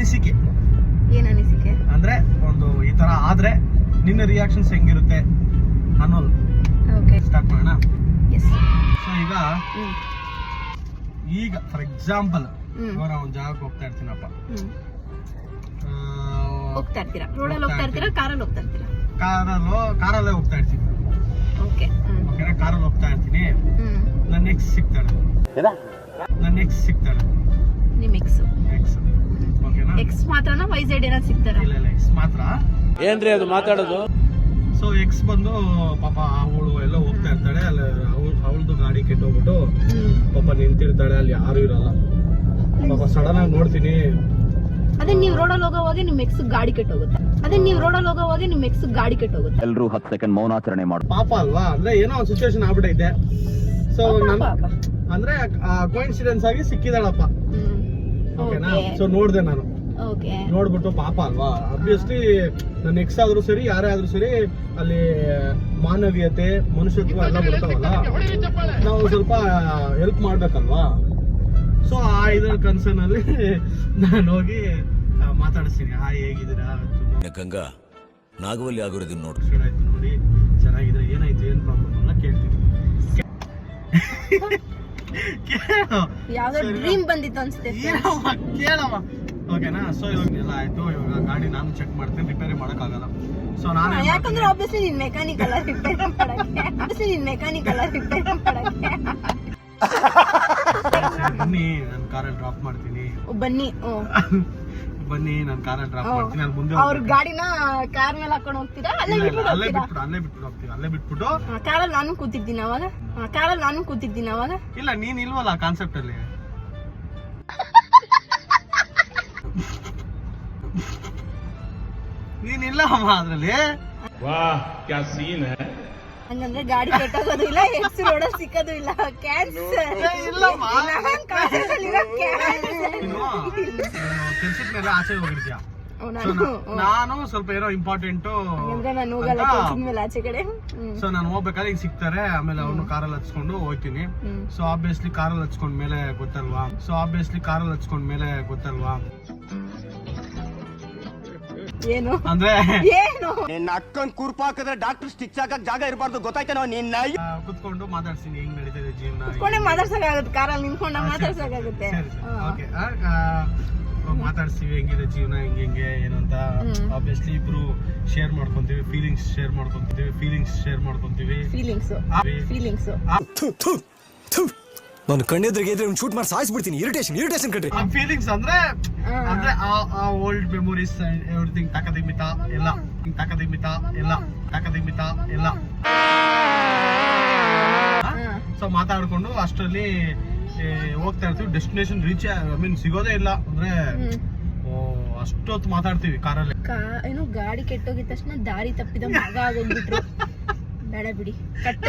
ಅನಿಸಿಕೆ. ಏನ್ ಅನಿಸಿಕೆ ಅಂದ್ರೆ ಒಂದು ಈ ತರ ಆದ್ರೆ ನಿನ್ನ ರಿಯಾಕ್ಷನ್ಸ್ ಹೆಂಗಿರುತ್ತೆ ಅನ್ನೋದು. ಓಕೆ ಸ್ಟಾರ್ಟ್ ಮಾಡೋಣ. ಎಸ್. ಸೊ ಈಗ ಫಾರ್ ಎಕ್ಸಾಂಪಲ್ ಇವಾಗ ಒಂದು ಜಾಗಕ್ಕೆ ಹೋಗ್ತಾ ಇರ್ತೀನಪ್ಪ. ಹೋಗ್ತಾ ಇರ್ತೀರಾ? ರೋಡಲ್ಲಿ ಹೋಗ್ತಾ ಇರ್ತೀರಾ? ಕಾರಲ್ಲಿ ಹೋಗ್ತಾ ಇರ್ತೀರಾ? ಕಾರಲ್ಲೇ ಹೋಗ್ತಾ ಇರ್ತೀನಿ. ಓಕೆ ಓಕೆನಾ? ಕಾರಲ್ಲಿ ಹೋಗ್ತಾ ಇರ್ತೀನಿ. ನನ್ನ ಎಕ್ಸ್ ಸಿಗ್ತಾಳೆ. ನಿಮ್ ಎಕ್ಸ್ ಓಕೆನಾ? ಎಕ್ಸ್ ಮಾತ್ರನಾ ವೈಸ್ ಏನಾದ್ರು ಸಿಗ್ತಾರ? ಇಲ್ಲ ಎಕ್ಸ್ ಮಾತ್ರ. ಏನ್ರಿ ಅದು ಮಾತಾಡೋದು? ಸೊ ಎಕ್ಸ್ ಬಂದು ಪಾಪ ಅವಳು ಎಲ್ಲ ಹೋಗ್ತಾ ಇರ್ತಾಳೆ. ಅಲ್ಲಿ ಅವಳದು ಗಾಡಿ ಕೆಟ್ಟೋಗ್ಬಿಟ್ಟು ಪಾಪ ನಿಂತಿರ್ತಾಳೆ, ಅಲ್ಲಿ ಯಾರು ಇರಲ್ಲ. ಪಾಪ ಸಡನ್ ಆಗಿ ನೋಡ್ತೀನಿ. ಅದೇ ನೀವ್ ರೋಡಲ್ಲಿ ಹೋಗೋವಾಗ ನಿಮ್ ಎಕ್ಸ್ ಗಾಡಿ ಕೆಟ್ಟೋಗುತ್ತೆ. ಎಲ್ರು 10 ಸೆಕೆಂಡ್ ಮೌನಾಚರಣೆ ಮಾಡು. ಪಾಪ ಅಲ್ವಾ? ಅಂದ್ರೆ ಏನೋ ಒಂದು ಸಿಚುವೇಶನ್ ಆಗ್ಬಿಟ್ಟೈತೆ. ಸೊ ಅಂದ್ರೆ ಕೋಇನ್ಸಿಡೆನ್ಸ್ ಆಗಿ ಸಿಕ್ಕಿದಾಳಪ್ಪ. ಓಕೆನಾ? ಸೊ ನೋಡ್ದೆ ನಾನು. ನೋಡ್ಬಿಟ್ಟು ಪಾಪ ಅಲ್ವಾ, ಅಬ್ವಿಯಸ್ಲಿ ನನ್ನ ಎಕ್ಸ್ ಆದ್ರೂ ಸರಿ ಯಾರೇ ಆದ್ರೂ ಸರಿ ಅಲ್ಲಿ ಮಾನವೀಯತೆ ಮನುಷ್ಯತ್ವ ಎಲ್ಲ ಬರ್ತಾವಲ್ಲ, ನಾವು ಸ್ವಲ್ಪ ಹೆಲ್ಪ್ ಮಾಡ್ಬೇಕಲ್ವಾ. ಸೊ ಆ ಇದ್ರ ಕನ್ಸರ್ನ್ ಅಲ್ಲಿ ನಾನು ಹೋಗಿ ಮಾತಾಡಿಸ್ತೀನಿ. ಹೇಗಿದ್ದೀರಾ ಗಂಗಾ ನಾಗವಲ್ಲಿ ಆಗಿರೋದನ್ನ ನೋಡಿ ನೋಡಿ ಚೆನ್ನಾಗಿದ್ರೆ ಏನಾಯ್ತು ಏನ್ ಪ್ರಾಬ್ಲಮ್ ಎಲ್ಲ ಕೇಳ್ತೀನಿ. ಯಾವ್ದೋ ಡ್ರೀಮ್ ಬಂದಿತ್ತು ಅನ್ಸುತ್ತೆ. ಕೇಳಮ್ಮ. ಓಕೆನಾ? ಸೊ ಇವಾಗ ಎಲ್ಲ ಆಯ್ತು. ಇವಾಗ ಗಾಡಿ ನಾನು ಚೆಕ್ ಮಾಡ್ತೀನಿ, ರಿಪೇರಿ ಮಾಡಕ್ ಆಗಲ್ಲ. ಸೊ ನಾನು ಯಾಕಂದ್ರೆ ಆಬ್ವಿಯಸ್ಲಿ ನೀನ್ ಮೆಕ್ಯಾನಿಕ್ ಅಲ್ಲ ರಿಪೇರಿ ಮಾಡಕ್ಕೆ. ಬನ್ನಿ ನನ್ನ ಕಾರಲ್ಲಿ ಡ್ರಾಪ್ ಮಾಡ್ತೀನಿ. ಬನ್ನಿ ನನ್ನ ಕಾರಲ್ಲಿ ಡ್ರಾಪ್ ಮಾಡ್ತೀನಿ. ಅಲ್ಲಿ ಮುಂದೆ ಅವ್ರ ಗಾಡಿನ ಕಾರ್ ಮೇಲೆ ಹಾಕೊಂಡು ಹೋಗ್ತೀರಾ? ಅಲ್ಲೇ ಬಿಟ್ಬಿಟ್ಟು ಕಾರಲ್ಲಿ ನಾನು ಕೂತಿದ್ದೀನಿ ಅವಾಗ. ಇಲ್ಲ ನೀನ್ ಇಲ್ವಲ್ಲ ಕಾನ್ಸೆಪ್ಟ್ ಅಲ್ಲಿ. ನೀನಿಲ್ಲ ಅಮ್ಮ ಅದ್ರಲ್ಲಿ. ಹಂಗಂದ್ರೆ ಗಾಡಿ ಕೆಟ್ಟೋಗೋದು ಇಲ್ಲ, ಎಕ್ಸ್ ರೋಡಲ್ಲಿ ಸಿಕ್ಕೋದು ಇಲ್ಲ. ಕ್ಯಾನ್ಸರ್ ಕೆಲ್ಸದ ಮೇಲೆ ಆಚೆ ಹೋಗಿರ್ತೀಯ. ನಾನು ಸ್ವಲ್ಪ ಏನೋ ಇಂಪಾರ್ಟೆಂಟ್. ಸೊ ನಾನು ಹೋಗ್ಬೇಕಾದ್ರೆ ಈಗ ಸಿಗ್ತಾರೆ. ಆಮೇಲೆ ಅವ್ನು ಕಾರಲ್ಲಿ ಹಚ್ಕೊಂಡು ಹೋಗ್ತೀನಿ. ಸೊ ಆಬ್ವಿಯಸ್ಲಿ ಕಾರಲ್ಲಿ ಹಚ್ಕೊಂಡ್ ಮೇಲೆ ಗೊತ್ತಲ್ವಾ ಏನು ಅಂದ್ರೆ ನಿನ್ನ ಅಕ್ಕನ್ ಕುರ್ಪ ಹಾಕಿದ್ರೆ ಡಾಕ್ಟರ್ ಸ್ಟಿಚ್ ಹಾಕಕ್ ಜಾಗ ಇರಬಾರ್ದು, ಗೊತ್ತಾಯ್ತೇನೋ? ನಿನ್ನ ಕುತ್ಕೊಂಡು ಮಾತಾಡ್ತೀನಿ ಹೆಂಗ್ ನಡೀತದೆ ಜೀವನ. ಮಾತಾಡ್ಸಕ್ಕಾಗುತ್ತೆ, ಕಾರಲ್ಲಿ ನಿಂತ್ಕೊಂಡ ಮಾತಾಡ್ಸಕ್ಕಾಗುತ್ತೆ. ಮಾತಾಡ್ಸ್ತೀವಿ ಹೆಂಗಿದೆ ಜೀವನ, ಹೆಂಗೆ ಏನು ಅಂತ. ಆಬ್ವಿಯಸ್ಲಿ ಇಬ್ರು ಶೇರ್ ಮಾಡ್ಕೊಂತೀವಿ, ಫೀಲಿಂಗ್ಸ್ ಶೇರ್ ಮಾಡ್ಕೊಂತೀವಿ. ನಾನು ಕಣ್ಣೆದ್ರಿಗೆ ಶೂಟ್ ಮಾಡಿ ಸಾಯಿಸ್ಬಿಡ್ತೀನಿ. ಇರಿಟೇಷನ್ ಕಣ್ರಿ. ಫೀಲಿಂಗ್ಸ್ ಅಂದ್ರೆ ಆ ಓಲ್ಡ್ ಮೆಮೊರೀಸ್ ಎವ್ರಿಥಿಂಗ್ ತಕದಿಮಿತ ಎಲ್ಲ. ಸೊ ಮಾತಾಡ್ಕೊಂಡು ಅಷ್ಟರಲ್ಲಿ ಹೋಗ್ತಾ ಇರ್ತೀವಿ. ಡೆಸ್ಟಿನೇಷನ್ ರೀಚ್ ಸಿಗೋದೇ ಇಲ್ಲ ಅಂದ್ರೆ ಅಷ್ಟೊತ್ತು ಮಾತಾಡ್ತೀವಿ ಕಾರಲ್ಲಿ. ಏನು ಗಾಡಿ ಕೆಟ್ಟೋಗಿದ ತಕ್ಷಣ ದಾರಿ ತಪ್ಪಿದ ಮಗ ಆಗೋಗ್ಬಿಟ್ರು. ಬೇಡ ಬಿಡಿ, ಕಟ್ಟು